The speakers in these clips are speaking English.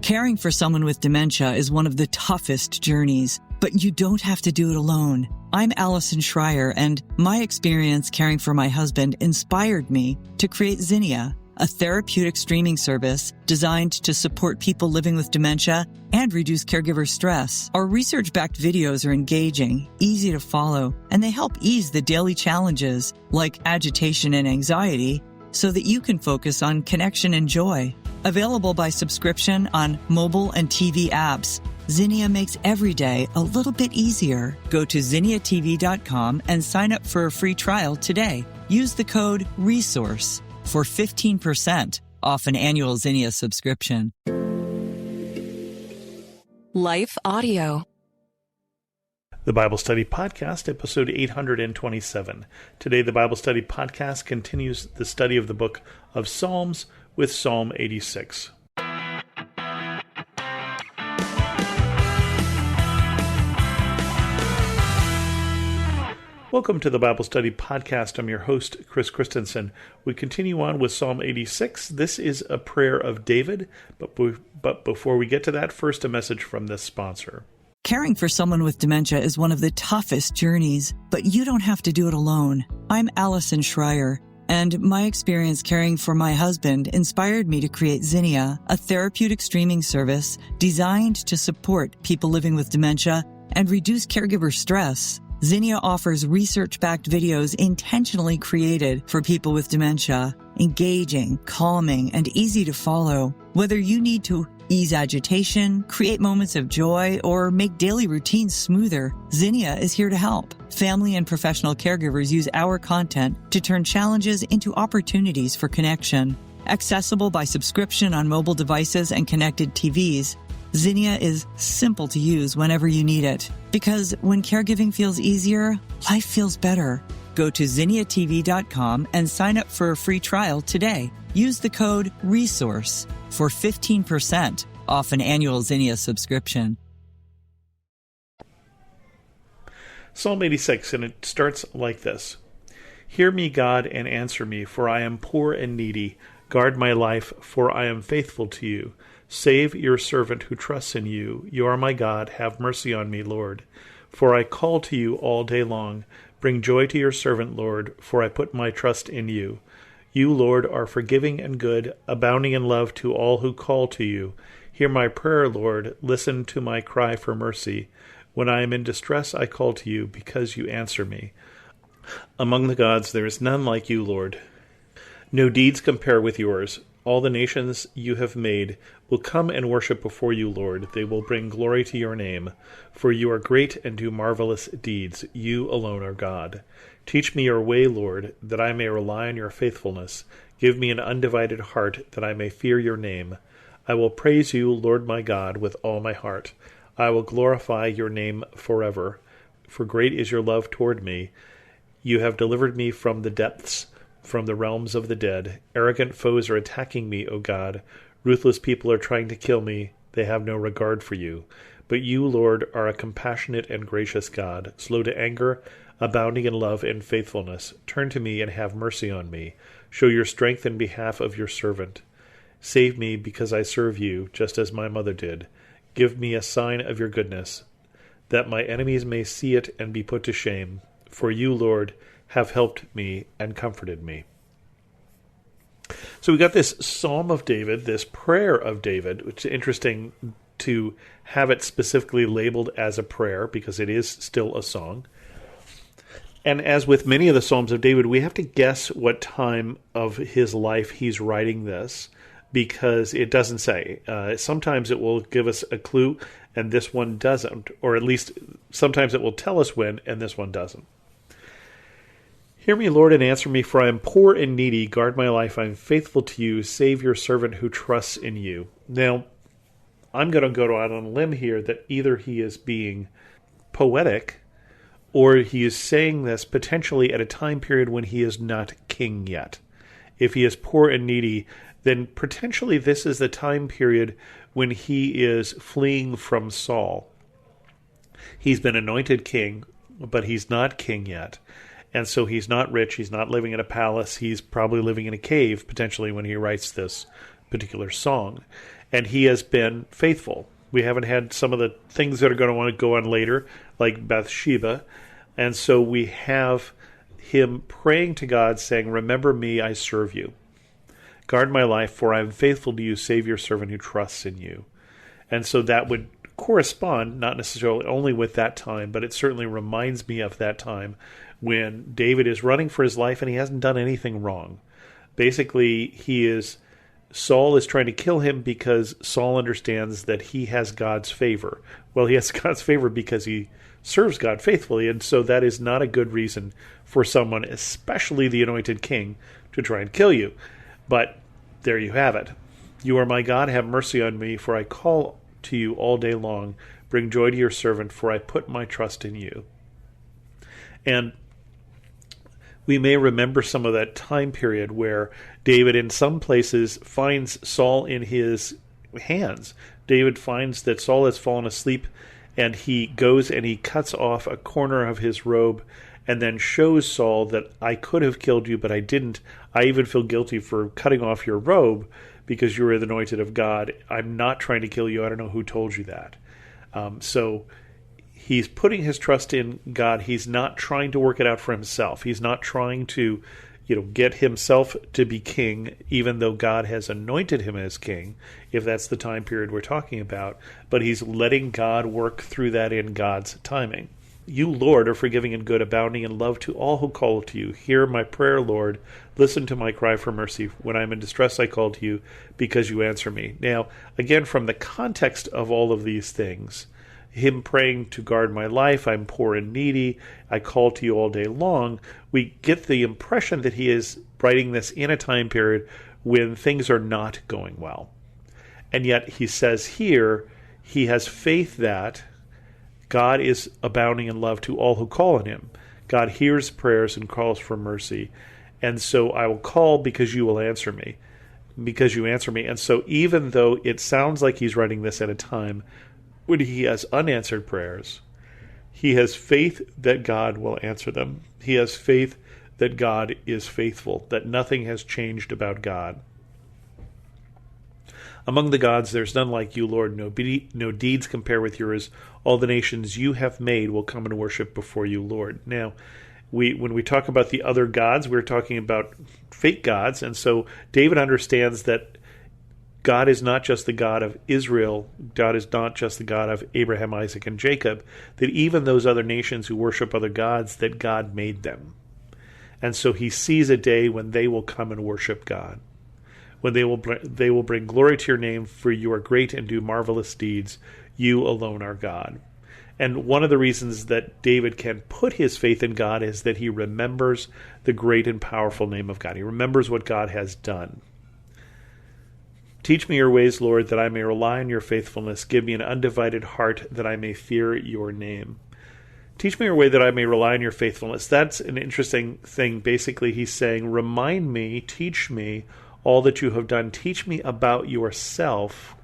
Caring for someone with dementia is one of the toughest journeys, but you don't have to do it alone. I'm Allison Schreier, and my experience caring for my husband inspired me to create Zinnia, a therapeutic streaming service designed to support people living with dementia and reduce caregiver stress. Our research-backed videos are engaging, easy to follow, and they help ease the daily challenges like agitation and anxiety so that you can focus on connection and joy. Available by subscription on mobile and TV apps, Zinnia makes every day a little bit easier. Go to zinniatv.com and sign up for a free trial today. Use the code RESOURCE for 15% off an annual Zinnia subscription. Life Audio. The Bible Study Podcast, episode 827. Today, the Bible Study Podcast continues the study of the book of Psalms with Psalm 86. Welcome to the Bible Study Podcast. I'm your host, Chris Christensen. We continue on with Psalm 86. This is a prayer of David, but before we get to that, first a message from this sponsor. Caring for someone with dementia is one of the toughest journeys, but you don't have to do it alone. I'm Allison Schreier, and my experience caring for my husband inspired me to create Zinnia, a therapeutic streaming service designed to support people living with dementia and reduce caregiver stress. Zinnia offers research-backed videos intentionally created for people with dementia, engaging, calming, and easy to follow. Whether you need to ease agitation, create moments of joy, or make daily routines smoother, Zinnia is here to help. Family and professional caregivers use our content to turn challenges into opportunities for connection. Accessible by subscription on mobile devices and connected TVs, Zinnia is simple to use whenever you need it. Because when caregiving feels easier, life feels better. Go to zinniatv.com and sign up for a free trial today. Use the code RESOURCE for 15% off an annual Zinnia subscription. Psalm 86, and it starts like this. Hear me, God, and answer me, for I am poor and needy. Guard my life, for I am faithful to you. Save your servant who trusts in you. You are my God. Have mercy on me, Lord. For I call to you all day long. Bring joy to your servant, Lord, for I put my trust in you. You, Lord, are forgiving and good, abounding in love to all who call to you. Hear my prayer, Lord. Listen to my cry for mercy. When I am in distress, I call to you, because you answer me. Among the gods there is none like you, Lord. No deeds compare with yours. All the nations you have made will come and worship before you, Lord. They will bring glory to your name. For you are great and do marvelous deeds. You alone are God. Teach me your way, Lord, that I may rely on your faithfulness. Give me an undivided heart, that I may fear your name. I will praise you, Lord my God, with all my heart. I will glorify your name forever. For great is your love toward me. You have delivered me from the depths, from the realms of the dead. Arrogant foes are attacking me, O God. Ruthless people are trying to kill me. They have no regard for you. But you, Lord, are a compassionate and gracious God, slow to anger, abounding in love and faithfulness. Turn to me and have mercy on me. Show your strength in behalf of your servant. Save me because I serve you, just as my mother did. Give me a sign of your goodness, that my enemies may see it and be put to shame. For you, Lord, have helped me and comforted me. So we got this Psalm of David, this prayer of David, which is interesting to have it specifically labeled as a prayer because it is still a song. And as with many of the Psalms of David, we have to guess what time of his life he's writing this because it doesn't say. Sometimes it will give us a clue and this one doesn't, or at least sometimes it will tell us when and this one doesn't. Hear me, Lord, and answer me, for I am poor and needy. Guard my life. I am faithful to you. Save your servant who trusts in you. Now, I'm going to go out on a limb here that either he is being poetic or he is saying this potentially at a time period when he is not king yet. If he is poor and needy, then potentially this is the time period when he is fleeing from Saul. He's been anointed king, but he's not king yet. And so he's not rich, he's not living in a palace, he's probably living in a cave, potentially, when he writes this particular song. and he has been faithful. We haven't had some of the things that are going to want to go on later, like Bathsheba. And so we have him praying to God, saying, remember me, I serve you. Guard my life, for I am faithful to you. Save your servant who trusts in you. And so that would correspond, not necessarily only with that time, but it certainly reminds me of that time when David is running for his life and he hasn't done anything wrong. Basically, Saul is trying to kill him because Saul understands that he has God's favor. Well, he has God's favor because he serves God faithfully, and so that is not a good reason for someone, especially the anointed king, to try and kill you. But there you have it. You are my God, have mercy on me, for I call to you all day long. Bring joy to your servant, for I put my trust in you. And we may remember some of that time period where David in some places finds Saul in his hands. David finds that Saul has fallen asleep, and he goes and he cuts off a corner of his robe and then shows Saul that I could have killed you, but I didn't. I even feel guilty for cutting off your robe because you were the anointed of God. I'm not trying to kill you. I don't know who told you that. So he's putting his trust in God. He's not trying to work it out for himself. He's not trying to, get himself to be king, even though God has anointed him as king, if that's the time period we're talking about. But he's letting God work through that in God's timing. You, Lord, are forgiving and good, abounding in love to all who call to you. Hear my prayer, Lord. Listen to my cry for mercy. When I am in distress, I call to you because you answer me. Now, again, from the context of all of these things, him praying to guard my life, I'm poor and needy, I call to you all day long, we get the impression that he is writing this in a time period when things are not going well. And yet he says here, he has faith that God is abounding in love to all who call on him. God hears prayers and calls for mercy. And so I will call because you will answer me. Because you answer me. And so even though it sounds like he's writing this at a time when he has unanswered prayers, he has faith that God will answer them. He has faith that God is faithful, that nothing has changed about God. Among the gods there's none like you, Lord. No deeds compare with yours. All the nations you have made will come and worship before you, Lord. Now, when we talk about the other gods, we're talking about fake gods. And so David understands that God is not just the God of Israel. God is not just the God of Abraham, Isaac, and Jacob. That even those other nations who worship other gods, that God made them. And so he sees a day when they will come and worship God. When they will bring glory to your name, for you are great and do marvelous deeds. You alone are God. And one of the reasons that David can put his faith in God is that he remembers the great and powerful name of God. He remembers what God has done. Teach me your ways, Lord, that I may rely on your faithfulness. Give me an undivided heart that I may fear your name. Teach me your way that I may rely on your faithfulness. That's an interesting thing. Basically, he's saying, remind me, teach me all that you have done. Teach me about yourself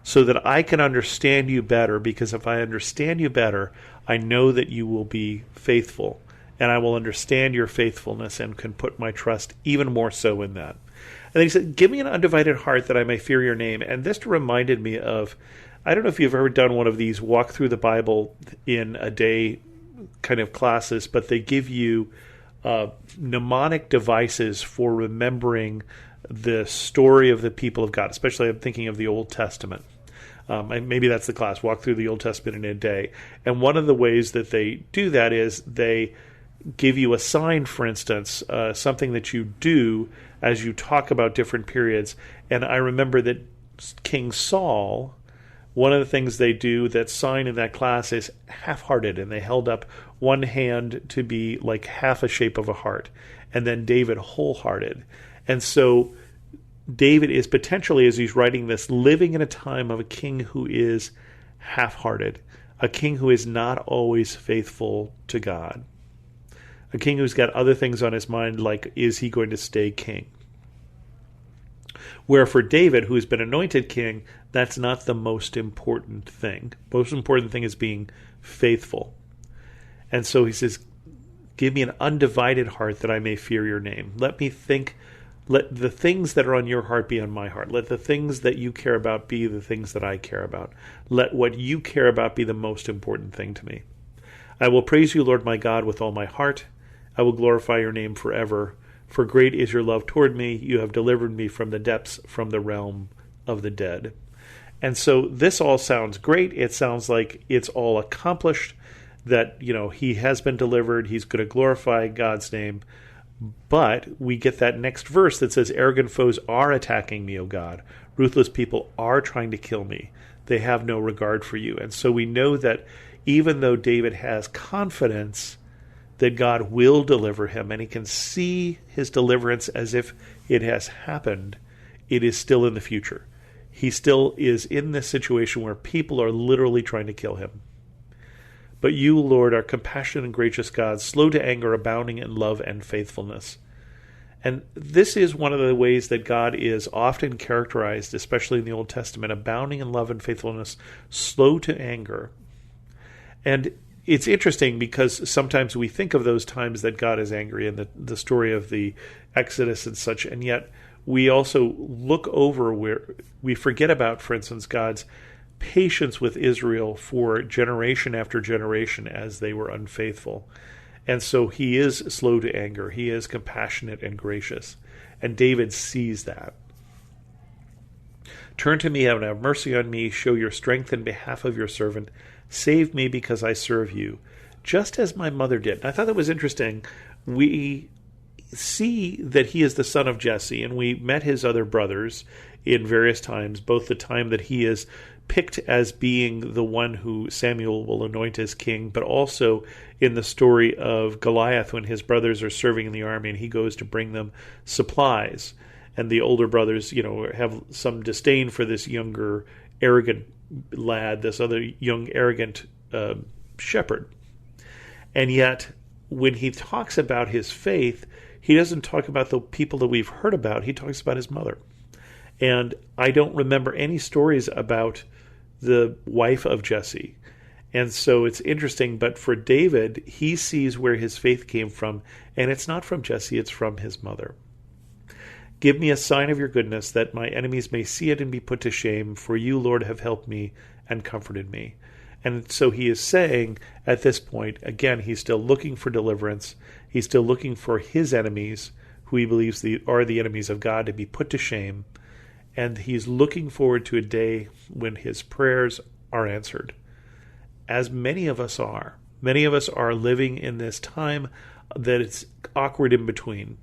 so that I can understand you better, because if I understand you better, I know that you will be faithful, and I will understand your faithfulness and can put my trust even more so in that. And then he said, give me an undivided heart that I may fear your name. And this reminded me of, I don't know if you've ever done one of these walk through the Bible in a day kind of classes, but they give you mnemonic devices for remembering the story of the people of God, especially I'm thinking of the Old Testament. Maybe that's the class, walk through the Old Testament in a day. And one of the ways that they do that is they give you a sign, for instance, something that you do as you talk about different periods. And I remember that King Saul, one of the things they do, that sign in that class, is half-hearted, and they held up one hand to be like half a shape of a heart, and then David wholehearted. And so David is potentially, as he's writing this, living in a time of a king who is half-hearted, a king who is not always faithful to God, a king who's got other things on his mind, like, is he going to stay king? Where for David, who's been anointed king, that's not the most important thing. Most important thing is being faithful. And so he says, give me an undivided heart that I may fear your name. Let me think Let the things that are on your heart be on my heart. Let the things that you care about be the things that I care about. Let what you care about be the most important thing to me. I will praise you, Lord my God, with all my heart. I will glorify your name forever. For great is your love toward me. You have delivered me from the depths, from the realm of the dead. And so this all sounds great. It sounds like it's all accomplished, that, he has been delivered. He's going to glorify God's name. But we get that next verse that says, arrogant foes are attacking me, O God. Ruthless people are trying to kill me. They have no regard for you. And so we know that even though David has confidence that God will deliver him, and he can see his deliverance as if it has happened, it is still in the future. He still is in this situation where people are literally trying to kill him. But you, Lord, are compassionate and gracious God, slow to anger, abounding in love and faithfulness. And this is one of the ways that God is often characterized, especially in the Old Testament, abounding in love and faithfulness, slow to anger. And it's interesting because sometimes we think of those times that God is angry in the story of the Exodus and such, and yet we also look over where we forget about, for instance, God's patience with Israel for generation after generation as they were unfaithful. And so he is slow to anger. He is compassionate and gracious. And David sees that. Turn to me and have mercy on me. Show your strength in behalf of your servant. Save me because I serve you, just as my mother did. And I thought that was interesting. We see that he is the son of Jesse, and we met his other brothers in various times, both the time that he is picked as being the one who Samuel will anoint as king, but also in the story of Goliath when his brothers are serving in the army and he goes to bring them supplies. And the older brothers, have some disdain for this younger, arrogant lad, this other young, arrogant shepherd. And yet, when he talks about his faith, he doesn't talk about the people that we've heard about. He talks about his mother. And I don't remember any stories about the wife of Jesse. And so it's interesting, but for David, he sees where his faith came from, and it's not from Jesse, it's from his mother. Give me a sign of your goodness, that my enemies may see it and be put to shame, for you, Lord, have helped me and comforted me. And so he is saying, at this point, again, he's still looking for deliverance. He's still looking for his enemies, who he believes are the enemies of God, to be put to shame. And he's looking forward to a day when his prayers are answered, as many of us are. Many of us are living in this time that it's awkward in between,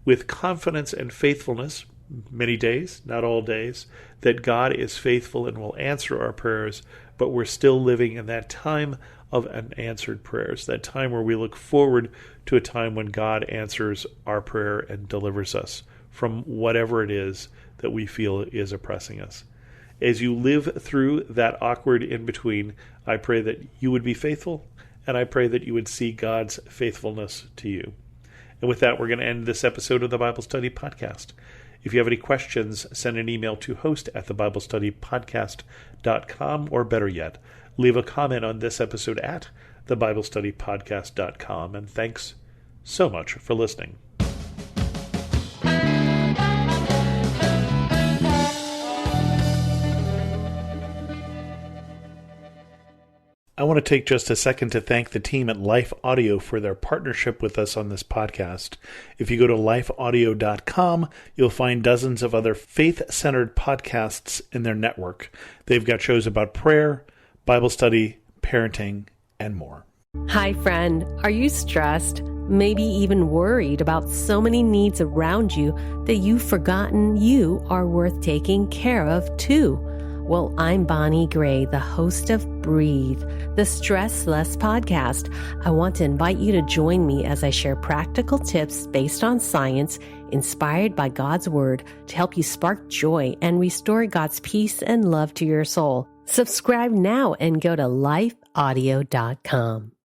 with confidence and faithfulness, many days, not all days, that God is faithful and will answer our prayers, but we're still living in that time of unanswered prayers, that time where we look forward to a time when God answers our prayer and delivers us from whatever it is that we feel is oppressing us. As you live through that awkward in-between, I pray that you would be faithful, and I pray that you would see God's faithfulness to you. And with that, we're going to end this episode of the Bible Study Podcast. If you have any questions, send an email to host@thebiblestudypodcast.com, or better yet, leave a comment on this episode at thebiblestudypodcast.com. And thanks so much for listening. I want to take just a second to thank the team at Life Audio for their partnership with us on this podcast. If you go to lifeaudio.com, you'll find dozens of other faith-centered podcasts in their network. They've got shows about prayer, Bible study, parenting, and more. Hi, friend. Are you stressed? Maybe even worried about so many needs around you that you've forgotten you are worth taking care of too? Well, I'm Bonnie Gray, the host of Breathe, the Stress Less podcast. I want to invite you to join me as I share practical tips based on science, inspired by God's Word, to help you spark joy and restore God's peace and love to your soul. Subscribe now and go to lifeaudio.com.